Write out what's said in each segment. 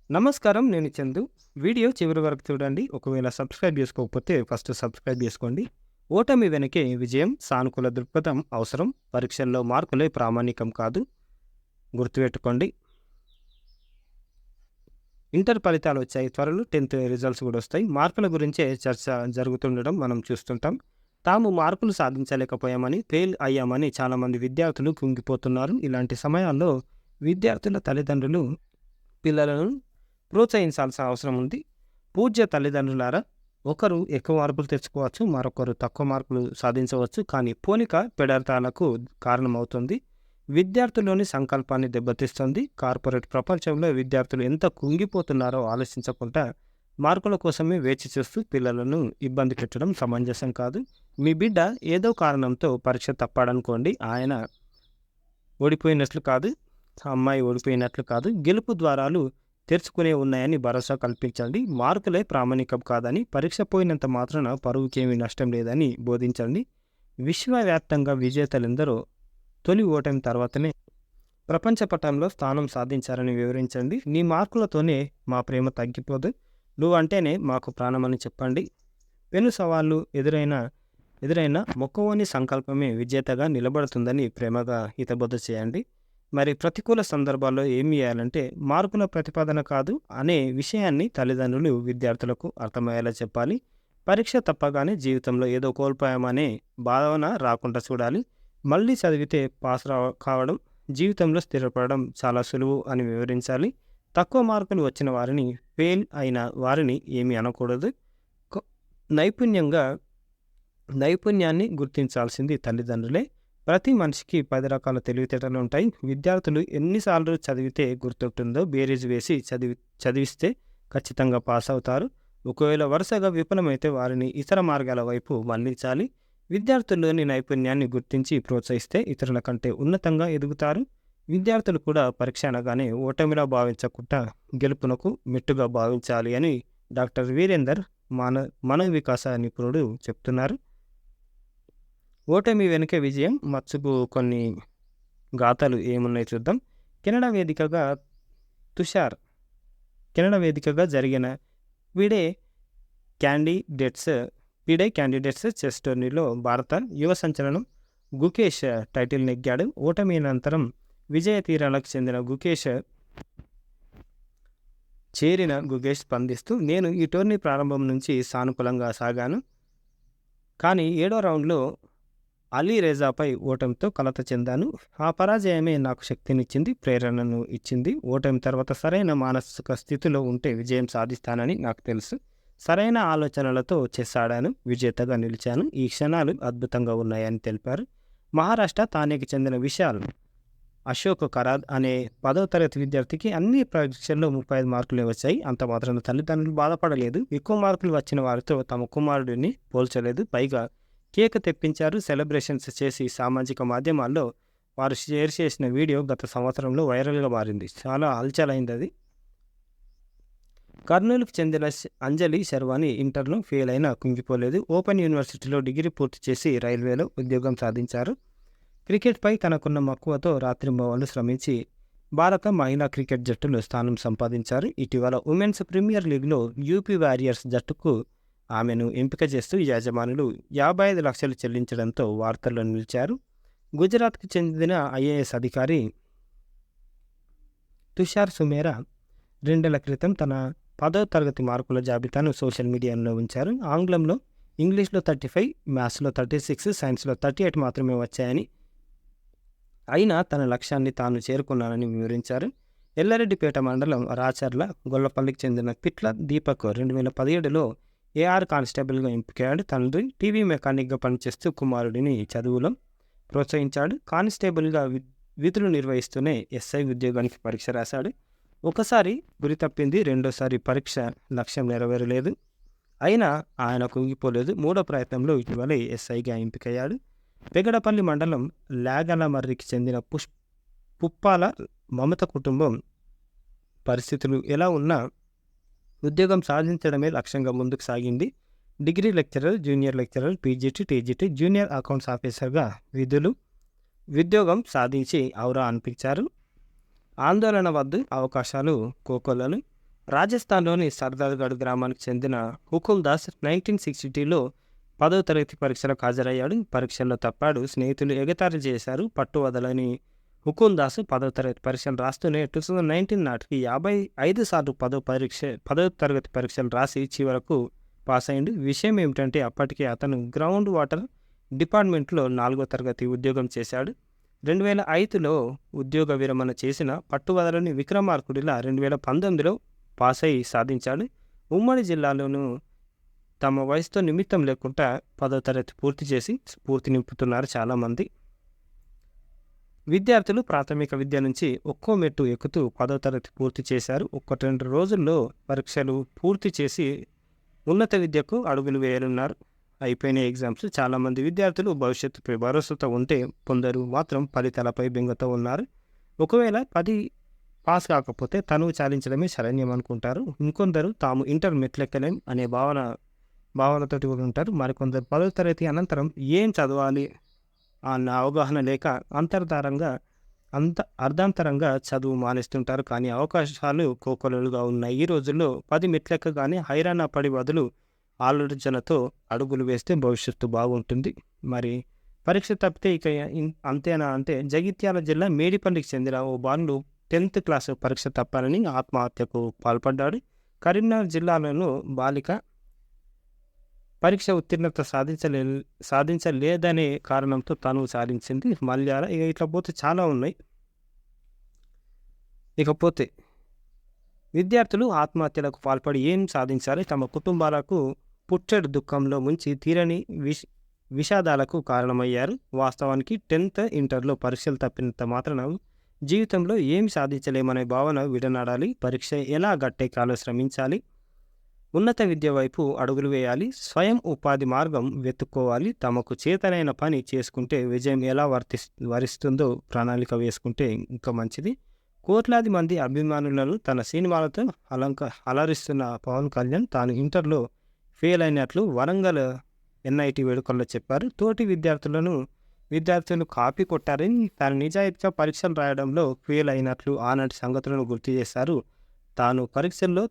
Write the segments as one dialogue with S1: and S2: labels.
S1: నమస్కారం. నేను చందు. వీడియో చివరి వరకు చూడండి. ఒకవేళ సబ్స్క్రైబ్ చేసుకోకపోతే ఫస్ట్ సబ్స్క్రైబ్ చేసుకోండి. ఓటమి వెనకే విజయం, సానుకూల దృక్పథం అవసరం. పరీక్షల్లో మార్కులే ప్రామాణికం కాదు. గుర్తుపెట్టుకోండి. ఇంటర్ ఫలితాలు వచ్చాయి త్వరలో. 10th రిజల్ట్స్ కూడా వస్తాయి. మార్కుల గురించే చర్చ జరుగుతుండడం మనం చూస్తుంటాం. తాము మార్కులు సాధించలేకపోయామని, ఫెయిల్ అయ్యామని చాలామంది విద్యార్థులు కుంగిపోతున్నారు. ఇలాంటి సమయాల్లో విద్యార్థుల తల్లిదండ్రులు పిల్లలను ప్రోత్సహించాల్సిన అవసరం ఉంది. పూజ్య తల్లిదండ్రులారా, ఒకరు ఎక్కువ మార్కులు తెచ్చుకోవచ్చు, మరొకరు తక్కువ మార్కులు సాధించవచ్చు. కానీ పోలిక పెడర్థాలకు కారణమవుతుంది. విద్యార్థుల్లోని సంకల్పాన్ని దెబ్బతీస్తుంది. కార్పొరేట్ ప్రపంచంలో విద్యార్థులు ఎంత కుంగిపోతున్నారో ఆలోచించకుండా మార్కుల కోసమే వేచి చూస్తూ పిల్లలను ఇబ్బంది పెట్టడం సమంజసం కాదు. మీ బిడ్డ ఏదో కారణంతో పరీక్ష తప్పాడనుకోండి, ఆయన ఓడిపోయినట్లు కాదు, అమ్మాయి ఓడిపోయినట్లు కాదు. గెలుపు ద్వారాలు తెరుచుకునే ఉన్నాయని భరోసా కల్పించండి. మార్కులే ప్రామాణికం కాదని, పరీక్ష పోయినంత మాత్రాన పరువుకేమీ నష్టం లేదని బోధించండి. విశ్వవ్యాప్తంగా విజేతలందరూ తొలి ఓటమి తర్వాతనే ప్రపంచ పటంలో స్థానం సాధించారని వివరించండి. నీ మార్కులతోనే మా ప్రేమ తగ్గిపోదు, నువ్వంటేనే మాకు ప్రాణమని చెప్పండి. పెను సవాళ్ళు ఎదురైన మొక్కవోని సంకల్పమే విజేతగా నిలబడుతుందని ప్రేమగా హితబోధ చేయండి. మరి ప్రతికూల సందర్భాల్లో ఏం చేయాలంటే, మార్కుల ప్రతిపాదన కాదు అనే విషయాన్ని తల్లిదండ్రులు విద్యార్థులకు అర్థమయ్యేలా చెప్పాలి. పరీక్ష తప్పగానే జీవితంలో ఏదో కోల్పోయామనే భావన రాకుండా చూడాలి. మళ్ళీ చదివితే పాస్ కావడం, జీవితంలో స్థిరపడడం చాలా సులువు అని వివరించాలి. తక్కువ మార్కులు వచ్చిన వారిని, ఫెయిల్ అయిన వారిని ఏమీ అనకూడదు. కొ- నైపుణ్యాన్ని గుర్తించాల్సింది తల్లిదండ్రులే. ప్రతి మనిషికి 10 రకాల తెలివితేటలు ఉంటాయి. విద్యార్థులు ఎన్నిసార్లు చదివితే గుర్తుంటుందో బేరీజు వేసి చదివిస్తే ఖచ్చితంగా పాస్ అవుతారు. ఒకవేళ వరుసగా విఫలమైతే వారిని ఇతర మార్గాల వైపు మళ్లించాలి. విద్యార్థుల్లోని నైపుణ్యాన్ని గుర్తించి ప్రోత్సహిస్తే ఇతరుల కంటే ఉన్నతంగా ఎదుగుతారు. విద్యార్థులు కూడా పరీక్ష అనగానే ఓటమిలా భావించకుండా గెలుపునకు మెట్టుగా భావించాలి అని డాక్టర్ వీరేందర్ మన వికాస నిపుణుడు చెప్తున్నారు. ఓటమి వెనుక విజయం మచ్చుకు కొన్ని గాథలు ఏమున్నాయి చూద్దాం. కెనడా వేదికగా తుషార్ కెనడా వేదికగా జరిగిన విడే క్యాండిడేట్స్ చెస్ టోర్నీలో భారత యువ సంచలనం గుకేష్ టైటిల్ నెగ్గాడు. ఓటమి అనంతరం విజయ తీరాలకు చెందిన గుకేష్ స్పందిస్తూ, నేను ఈ టోర్నీ ప్రారంభం నుంచి సానుకూలంగా సాగాను, కానీ 7వ రౌండ్లో అలీ రేజాపై ఓటమితో కలత చెందాను. ఆ పరాజయమే నాకు శక్తినిచ్చింది, ప్రేరణను ఇచ్చింది. ఓటమి తర్వాత సరైన మానసిక స్థితిలో ఉంటే విజయం సాధిస్తానని నాకు తెలుసు. సరైన ఆలోచనలతో చెస్ ఆడాను, విజేతగా నిలిచాను. ఈ క్షణాలు అద్భుతంగా ఉన్నాయని తెలిపారు. మహారాష్ట్ర తానేకి చెందిన విశాల్ అశోక్ కరాద్ అనే 10వ తరగతి విద్యార్థికి అన్ని పరీక్షల్లో 35 మార్కులే వచ్చాయి. అంత మాత్రాన తల్లిదండ్రులు బాధపడలేదు. ఎక్కువ మార్కులు వచ్చిన వారితో తమ కుమారుడిని పోల్చలేదు. పైగా కేక్ తెప్పించారు. సెలబ్రేషన్స్ చేసి సామాజిక మాధ్యమాల్లో వారు షేర్ చేసిన వీడియో గత సంవత్సరంలో వైరల్గా మారింది. చాలా హల్చలైంది అది. కర్నూలుకు చెందిన అంజలి శర్వాణి ఇంటర్లో ఫెయిల్ అయినా కుంగిపోలేదు. ఓపెన్ యూనివర్సిటీలో డిగ్రీ పూర్తి చేసి రైల్వేలో ఉద్యోగం సాధించారు. క్రికెట్పై తనకున్న మక్కువతో రాత్రింబవళ్లు శ్రమించి భారత మహిళా క్రికెట్ జట్టులో స్థానం సంపాదించారు. ఇటీవల ఉమెన్స్ ప్రీమియర్ లీగ్లో యూపీ వారియర్స్ జట్టుకు ఆమెను ఎంపిక చేస్తూ యాజమానులు 55 లక్షలు చెల్లించడంతో వార్తల్లో నిలిచారు. గుజరాత్కు చెందిన ఐఏఎస్ అధికారి తుషార్ సుమేరా 2 నెలల క్రితం తన 10వ తరగతి మార్కుల జాబితాను సోషల్ మీడియాలో ఉంచారు. ఇంగ్లీష్లో 35, మ్యాథ్స్లో 36, సైన్స్లో 38 మాత్రమే వచ్చాయని, అయినా తన లక్ష్యాన్ని తాను చేరుకున్నానని వివరించారు. ఎల్లారెడ్డిపేట మండలం రాచర్ల గొల్లపల్లికి చెందిన పిట్ల దీపక్ 2017లో ఏఆర్ కానిస్టేబుల్గా ఎంపికయ్యాడు. తండ్రి టీవీ మెకానిక్గా పనిచేస్తూ కుమారుడిని చదువులో ప్రోత్సహించాడు. కానిస్టేబుల్గా విధులు నిర్వహిస్తూనే ఎస్ఐ ఉద్యోగానికి పరీక్ష రాశాడు. ఒకసారి గురి తప్పింది, రెండోసారి పరీక్ష లక్ష్యం నెరవేరలేదు. అయినా ఆయన కుంగిపోలేదు. 3వ ప్రయత్నంలో ఇటీవలే ఎస్ఐగా ఎంపికయ్యాడు. పెగడపల్లి మండలం లాగలమర్రికి చెందిన పుప్పాల మమత కుటుంబం పరిస్థితులు ఎలా ఉన్నా ఉద్యోగం సాధించడమే లక్ష్యంగా ముందుకు సాగింది. Degree lecturer, junior lecturer, PGT, TGT, junior accounts ఆఫీసర్గా ఉద్యోగం సాధించి ఔరా అనిపించారు. ఆందోళన వద్దు, అవకాశాలు కోకొల్లలు. రాజస్థాన్‌లోని సర్దార్‌గఢ్ గ్రామానికి చెందిన హుకుమ్ దాస్ 1962లో 10వ తరగతి పరీక్షలకు హాజరయ్యాడు. పరీక్షల్లో తప్పాడు. స్నేహితులు ఎగతాళి చేశారు. పట్టు వదలని హుకుమ్ దాస్ 10వ తరగతి పరీక్షలు రాస్తూనే 2019 నాటికి 55 సార్లు 10వ తరగతి పరీక్షలు రాసి చివరకు పాసయ్యిండు. విషయం ఏమిటంటే అప్పటికే అతను గ్రౌండ్ వాటర్ డిపార్ట్మెంట్లో 4వ తరగతి ఉద్యోగం చేశాడు. 2005లో ఉద్యోగ విరమణ చేసిన పట్టు వదలని విక్రమార్కుడిలా 2019లో పాసై సాధించాడు. ఉమ్మడి జిల్లాలోనూ తమ వయసుతో నిమిత్తం లేకుండా 10వ తరగతి పూర్తి చేసి స్ఫూర్తి నింపుతున్నారు చాలామంది. విద్యార్థులు ప్రాథమిక విద్య నుంచి ఒక్కో మెట్టు ఎక్కుతూ 10వ తరగతి పూర్తి చేశారు. 1-2 రోజుల్లో పరీక్షలు పూర్తి చేసి ఉన్నత విద్యకు అడుగులు వేయనున్నారు. అయిపోయిన ఎగ్జామ్స్. చాలామంది విద్యార్థులు భవిష్యత్తుపై భరోసాతో ఉంటే, కొందరు మాత్రం ఫలితాలపై బెంగతో ఉన్నారు. ఒకవేళ 10 పాస్ కాకపోతే తనువు చాలించడమే శరణ్యం అనుకుంటారు. ఇంకొందరు తాము ఇంటర్ మెట్లెక్కలేం అనే భావనతోటి కూడా ఉంటారు. మరికొందరు 10వ తరగతి అనంతరం ఏం చదవాలి అన్న అవగాహన లేక అర్ధాంతరంగా చదువు మానేస్తుంటారు. కానీ అవకాశాలు కోకొల్లలుగా ఉన్న ఈ రోజుల్లో 10 మెట్లెక్కగానే హైరాణ పడి బదులు ఆలోచనతో అడుగులు వేస్తే భవిష్యత్తు బాగుంటుంది. మరి పరీక్ష తప్పితే ఇక అంతేనా అంటే, జగిత్యాల జిల్లా మేడిపల్లికి చెందిన ఓ బాలుడు 10th క్లాసు పరీక్ష తప్పాలని ఆత్మహత్యకు పాల్పడ్డాడు. కరీంనగర్ జిల్లాలోనూ బాలిక పరీక్ష ఉత్తీర్ణత సాధించలేదనే కారణంతో తనువు సాధించింది. మల్యాల ఇట్లా పోతే చాలా ఉన్నాయి. ఇకపోతే విద్యార్థులు ఆత్మహత్యలకు పాల్పడి ఏం సాధించాలి? తమ కుటుంబాలకు పుట్టెడు దుఃఖంలో ముంచి తీరని విషాదాలకు కారణమయ్యారు. వాస్తవానికి 10th, ఇంటర్లో పరీక్షలు తప్పినంత మాత్రాన జీవితంలో ఏమి సాధించలేమనే భావన విడనాడాలి. పరీక్ష ఎలా గట్టెక్కాలో శ్రమించాలి. ఉన్నత విద్య వైపు అడుగులు వేయాలి. స్వయం ఉపాధి మార్గం వెతుక్కోవాలి. తమకు చేతనైన పని చేసుకుంటే విజయం ఎలా వరిస్తుందో ప్రణాళిక వేసుకుంటే ఇంకా మంచిది. కోట్లాది మంది అభిమానులను తన సినిమాలతో అలరిస్తున్న పవన్ కళ్యాణ్ తాను ఇంటర్లో ఫెయిల్ అయినట్లు వరంగల్ NIT వేడుకల్లో చెప్పారు. తోటి విద్యార్థులు కాపీ కొట్టారని, తాను నిజాయితీగా పరీక్షలు రాయడంలో ఫెయిల్ అయినట్లు ఆనాటి సంగతులను గుర్తు చేశారు. తాను పరీక్షల్లో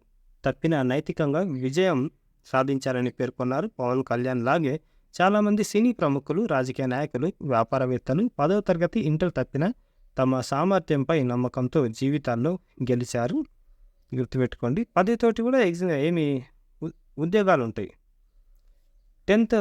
S1: తప్పిన నైతికంగా విజయం సాధించారని పేర్కొన్నారు. పవన్ కళ్యాణ్ లాగే చాలామంది సినీ ప్రముఖులు, రాజకీయ నాయకులు, వ్యాపారవేత్తలు 10వ తరగతి, ఇంటర్ తప్పిన తమ సామర్థ్యంపై నమ్మకంతో జీవితాల్లో గెలిచారు. గుర్తుపెట్టుకోండి. 10 తోటి కూడా ఉద్యోగాలు ఉంటాయి. 10th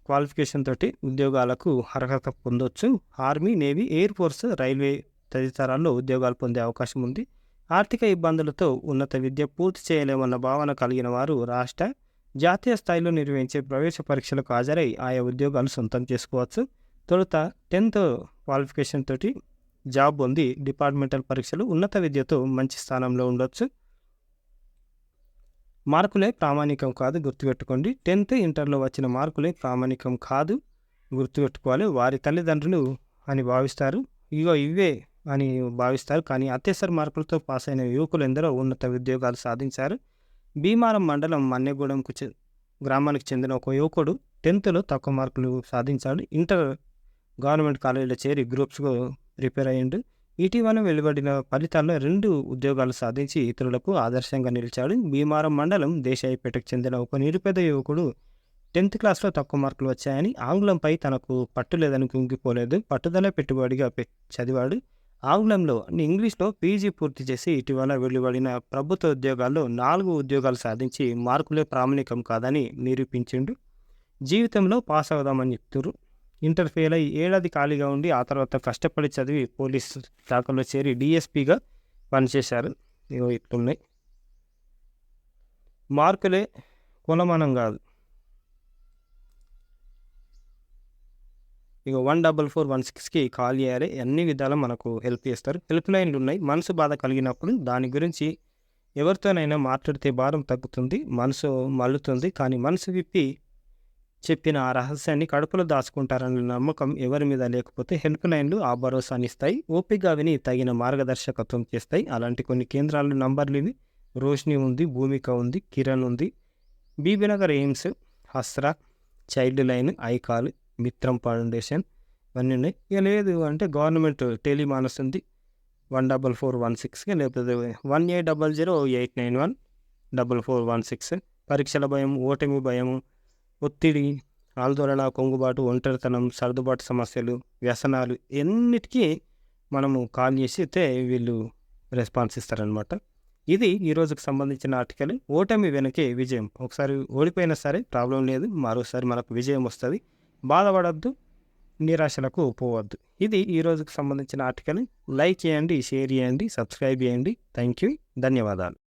S1: క్వాలిఫికేషన్ తోటి ఉద్యోగాలకు అర్హత పొందొచ్చు. Army, navy, air force, railway తదితరాల్లో ఉద్యోగాలు పొందే అవకాశం ఉంది. ఆర్థిక ఇబ్బందులతో ఉన్నత విద్య పూర్తి చేయలేమన్న భావన కలిగిన వారు రాష్ట్ర, జాతీయ స్థాయిలో నిర్వహించే ప్రవేశ పరీక్షలకు హాజరై ఆయా ఉద్యోగాలు సొంతం చేసుకోవచ్చు. తొలుత 10th క్వాలిఫికేషన్ తోటి జాబ్ పొంది డిపార్ట్మెంటల్ పరీక్షలు, ఉన్నత విద్యతో మంచి స్థానంలో ఉండొచ్చు. మార్కులే ప్రామాణికం కాదు, గుర్తుపెట్టుకోండి. 10th, ఇంటర్లో వచ్చిన మార్కులే ప్రామాణికం కాదు, గుర్తుపెట్టుకోవాలి. వారి తల్లిదండ్రులు అని భావిస్తారు, ఇవే అని భావిస్తారు. కానీ అత్యవసర మార్కులతో పాస్ అయిన యువకులు ఎందరో ఉన్నత ఉద్యోగాలు సాధించారు. భీమారం మండలం మన్నెగూడెం గ్రామానికి చెందిన ఒక యువకుడు 10thలో తక్కువ మార్కులు సాధించాడు. ఇంటర్ గవర్నమెంట్ కాలేజీలో చేరి గ్రూప్స్కు ప్రిపేర్ అయ్యిండు. ఇటీవల వెలువడిన ఫలితాల్లో 2 ఉద్యోగాలు సాధించి ఇతరులకు ఆదర్శంగా నిలిచాడు. భీమారం మండలం దేశాయిపేటకు చెందిన ఒక నిరుపేద యువకుడు 10th క్లాస్లో తక్కువ మార్కులు వచ్చాయని, ఆంగ్లంపై తనకు పట్టు లేదని కుంగిపోలేదు. పట్టుదల పెట్టుబడిగా చదివాడు. ఆంగ్లంలో ఇంగ్లీష్లో PG పూర్తి చేసి ఇటీవల వెలువడిన ప్రభుత్వ ఉద్యోగాల్లో 4 ఉద్యోగాలు సాధించి మార్కులే ప్రామాణికం కాదని నిరూపించిండు. జీవితంలో పాస్ అవుదామని చెప్తున్నారు. ఇంటర్ ఫెయిల్ అయ్యి ఏడాది ఖాళీగా ఉండి ఆ తర్వాత కష్టపడి చదివి పోలీస్ శాఖలో చేరి DSPగా పనిచేశారు. ఇట్లున్నాయి. మార్కులే కొలమానం కాదు. 14416కి కాల్ చేయాలి. అన్ని విధాలా మనకు హెల్ప్ చేస్తారు. హెల్ప్ లైన్లు ఉన్నాయి. మనసు బాధ కలిగినప్పుడు దాని గురించి ఎవరితోనైనా మాట్లాడితే భారం తగ్గుతుంది, మనసు మల్లుతుంది. కానీ మనసు విప్పి చెప్పిన ఆ రహస్యాన్ని కడుపులో దాచుకుంటారన్న నమ్మకం ఎవరి మీద లేకపోతే హెల్ప్ లైన్లు ఆ భరోసాని ఇస్తాయి. ఓపికగా విని తగిన మార్గదర్శకత్వం చేస్తాయి. అలాంటి కొన్ని కేంద్రాలు నంబర్లు ఇవి: రోష్ని ఉంది, భూమిక ఉంది, కిరణ్ ఉంది, బీబీనగర్ ఎయిమ్స్, హస్రా, child line, iCall, Mitram foundation ఇవన్నీ ఉన్నాయి. ఇక లేదు అంటే గవర్నమెంట్ టెలిమానస్ ఉంది 14416కి, లేకపోతే 1800 891 4416. పరీక్షల భయం, ఓటమి భయము, ఒత్తిడి, ఆందోళన, కుంగుబాటు, ఒంటరితనం, సర్దుబాటు సమస్యలు, వ్యసనాలు ఎన్నిటికీ మనము కాల్ చేసితే వీళ్ళు రెస్పాన్స్ ఇస్తారనమాట. ఇది ఈ రోజుకి సంబంధించిన ఆర్టికల్. ఓటమి వెనకే విజయం. ఒకసారి ఓడిపోయినా సరే ప్రాబ్లం లేదు, మరోసారి మనకు విజయం వస్తుంది. బాధపడద్దు, నిరాశలకు పోవద్దు. ఇది ఈ రోజుకి సంబంధించిన ఆర్టికల్. లైక్ చేయండి, షేర్ చేయండి, సబ్స్క్రైబ్ చేయండి. థ్యాంక్ యూ, ధన్యవాదాలు.